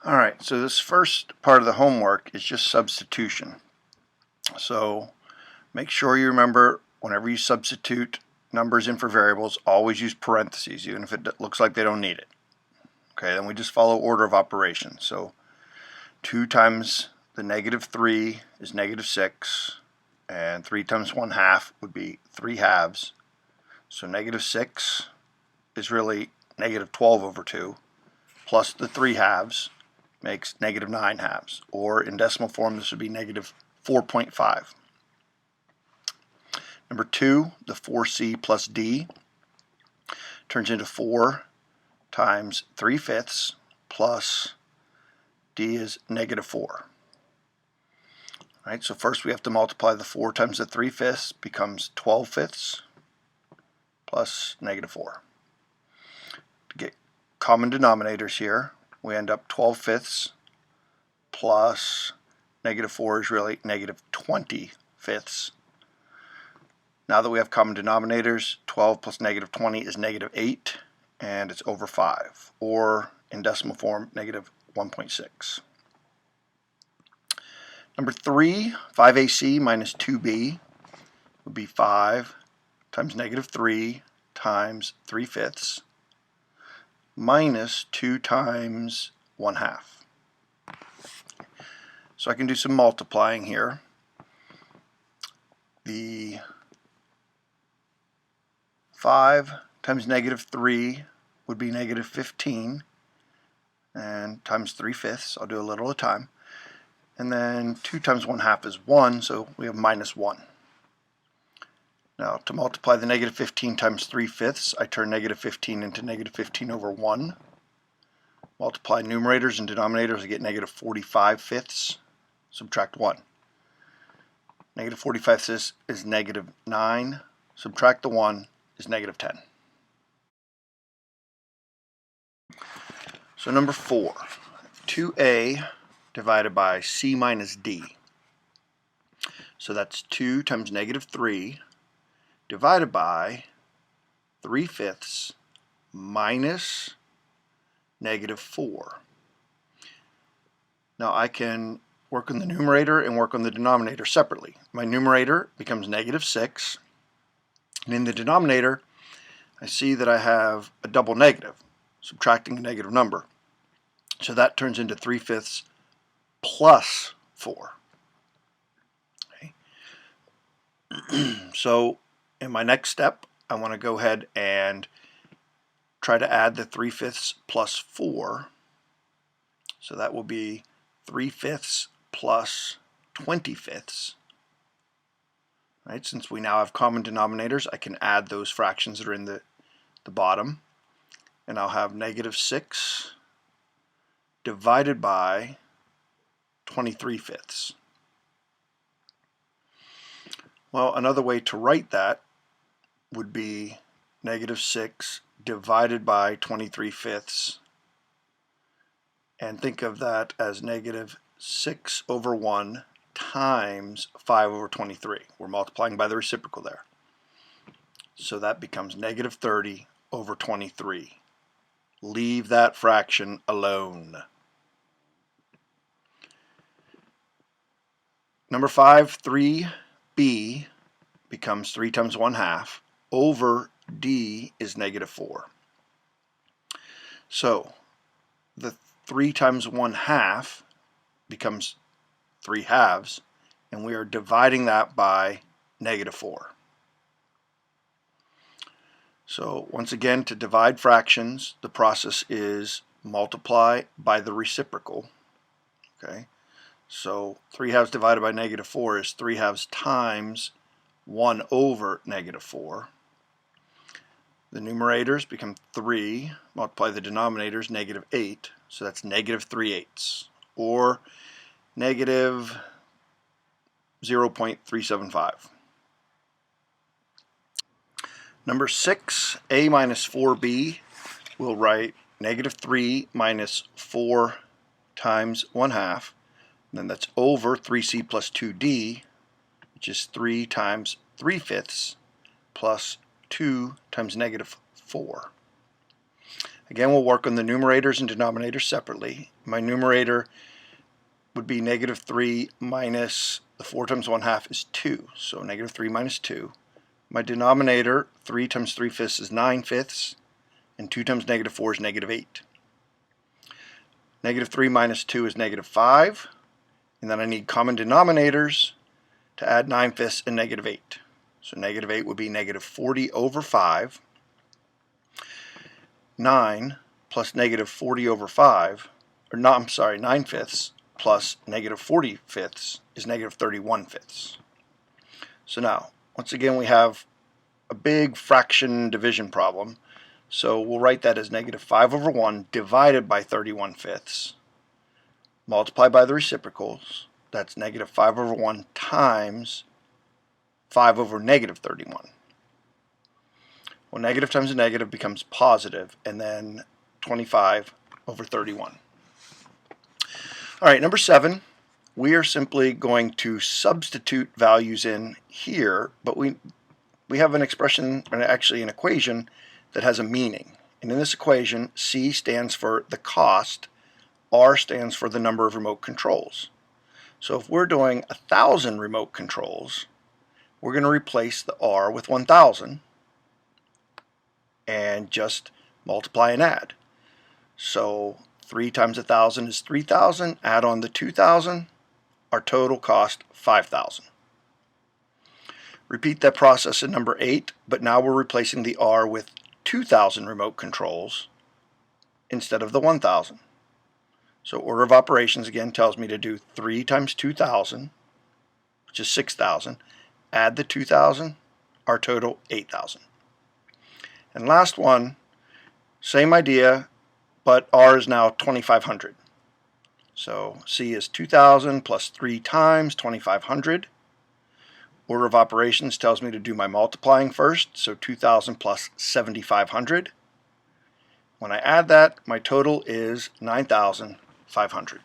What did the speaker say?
Alright, so this first part of the homework is just substitution. So make sure you remember whenever you substitute numbers in for variables, always use parentheses, even if it looks like they don't need it. Okay, then we just follow order of operations. So 2 times the negative 3 is negative 6, and 3 times 1/2 would be 3 halves. So negative 6 is really negative 12 over 2, plus the 3 halves makes negative 9 halves, or in decimal form this would be negative 4.5. Number 2, the 4c plus d turns into 4 times 3/5 plus d is negative 4. All right, so first we have to multiply the 4 times the 3/5 becomes 12/5 plus negative 4. To get common denominators here, we end up 12/5 plus negative 4 is really negative 20/5. Now that we have common denominators, 12 plus negative 20 is negative 8, and it's over 5, or in decimal form, negative 1.6. Number 3, 5ac minus 2b would be 5 times negative 3 times 3/5 minus 2 times 1/2. So I can do some multiplying here. The 5 times negative 3 would be negative 15, and times 3/5, I'll do a little at a time. And then 2 times 1/2 is 1, so we have minus 1. Now to multiply the negative 15 times 3/5, I turn negative 15 into negative 15 over 1. Multiply numerators and denominators, I get negative 45/5. Subtract 1. Negative 45/5 is negative 9. Subtract the 1 is negative 10. So number 4, 2a divided by c minus d. So that's 2 times negative 3 divided by 3/5 minus negative 4. Now I can work on the numerator and work on the denominator separately. My numerator becomes negative 6, and in the denominator I see that I have a double negative, subtracting a negative number. So that turns into 3/5 plus 4. Okay. So in my next step, I want to go ahead and try to add the 3/5 plus 4. So that will be 3/5 plus 20/5. Right? Since we now have common denominators, I can add those fractions that are in the bottom, and I'll have negative 6 divided by 23/5. Well, another way to write that would be negative 6 divided by 23/5, and think of that as negative 6 over 1 times 5 over 23. We're multiplying by the reciprocal there. So that becomes negative 30 over 23. Leave that fraction alone. Number 5, 3b becomes 3 times 1/2 over d is negative 4. So the 3 times 1/2 becomes 3 halves, and we are dividing that by negative 4. So once again, to divide fractions, the process is multiply by the reciprocal. Okay, so 3 halves divided by negative 4 is 3 halves times 1 over negative 4. The numerators become 3, multiply the denominators, negative 8, so that's negative 3/8, or negative 0.375. Number 6, a minus 4b, we'll write negative 3 minus 4 times 1/2, and then that's over 3c plus 2d, which is 3 times 3/5 plus 2 times negative 4. Again, we'll work on the numerators and denominators separately. My numerator would be negative 3 minus the 4 times 1/2 is 2. So negative 3 minus 2. My denominator, 3 times 3/5 is 9/5. And 2 times negative 4 is negative 8. Negative 3 minus 2 is negative 5. And then I need common denominators to add 9/5 and negative 8. So negative 8 would be negative 40 over 5. 9 plus negative 40 over 5, or no, I'm sorry, 9/5 plus negative 40/5 is negative 31/5. So now, once again, we have a big fraction division problem. So we'll write that as negative 5 over 1 divided by 31/5. Multiply by the reciprocals. That's negative 5 over 1 times 5 over negative 31. Well, negative times a negative becomes positive, and then 25 over 31. All right, number 7, we are simply going to substitute values in here, but we have an expression, or actually an equation, that has a meaning. And in this equation, C stands for the cost, R stands for the number of remote controls. So if we're doing 1,000 remote controls, we're going to replace the R with 1,000 and just multiply and add. So 3 times 1,000 is 3,000. Add on the 2,000. Our total cost 5,000. Repeat that process in number 8, but now we're replacing the R with 2,000 remote controls instead of the 1,000. So order of operations again tells me to do 3 times 2,000, which is 6,000. Add the 2,000, our total 8,000. And last one, same idea, but R is now 2,500. So C is 2,000 plus 3 times 2,500. Order of operations tells me to do my multiplying first, so 2,000 plus 7,500. When I add that, my total is 9,500.